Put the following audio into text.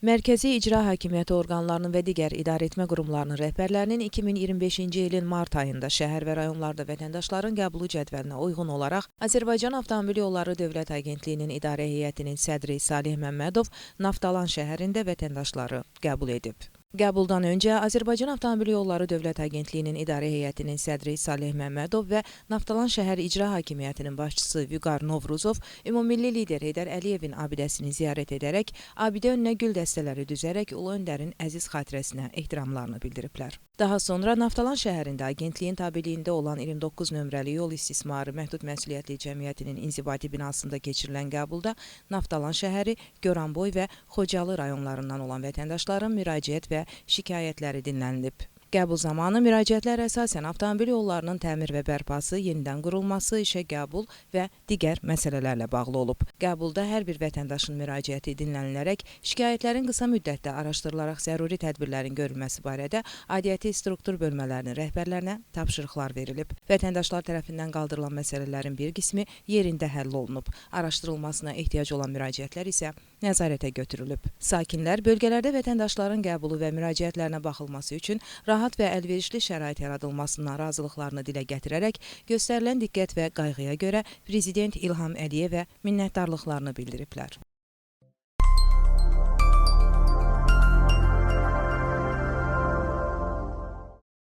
Mərkəzi İcra Hakimiyyəti orqanlarının və digər idarəetmə qurumlarının rəhbərlərinin 2025-ci ilin mart ayında şəhər və rayonlarda vətəndaşların qəbulu cədvəlinə uyğun olaraq Azərbaycan Avtomobil Yolları Dövlət Agentliyinin İdarə Heyətinin sədri Salih Məmmədov Naftalan şəhərində vətəndaşları qəbul edib. Qəbuldan öncə Azərbaycan Avtomobil Yolları Dövlət Agentliyinin İdarə Heyətinin sədri Salih Məmmədov və Naftalan şəhər İcra Hakimiyyətinin başçısı Vüqar Novruzov ümummilli lider Heydər Əliyevin abidəsini ziyarət edərək, abidə önünə gül dəstələri düzərək Ulu Öndərin əziz xatirəsinə ehtiramlarını bildiriblər. Daha sonra Naftalan şəhərində agentliyin tabeliyində olan 29 nömrəli yol istismarı məhdud məsuliyyətli cəmiyyətinin inzibati binasında keçirilən qəbulda Naftalan şəhəri, Goranboy və Xocalı rayonlarından olan vətəndaşların müraciət və şikayətləri dinlənilib. Qəbul zamanı müraciətlər əsasən avtomobil yollarının təmir və bərpası, yenidən qurulması, işə qəbul və digər məsələlərlə bağlı olub. Qəbulda hər bir vətəndaşın müraciəti dinlənilərək, şikayətlərin qısa müddətdə araşdırılaraq zəruri tədbirlərin görülməsi barədə aidiyyəti struktur bölmələrinin rəhbərlərinə tapşırıqlar verilib. Vətəndaşlar tərəfindən qaldırılan məsələlərin bir qismi yerində həll olunub. Araşdırılmasına ehtiyac olan müraciətlər isə nəzarətə götürülüb. Sakinlər bölgələrdə vətəndaşların qəbulu və müraciətlərinə baxılması üçün rahat və əlverişli şərait yaradılmasından razılıqlarını dilə gətirərək göstərilən diqqət və qayğıya görə Prezident İlham Əliyevə minnətdarlıqlarını bildiriblər.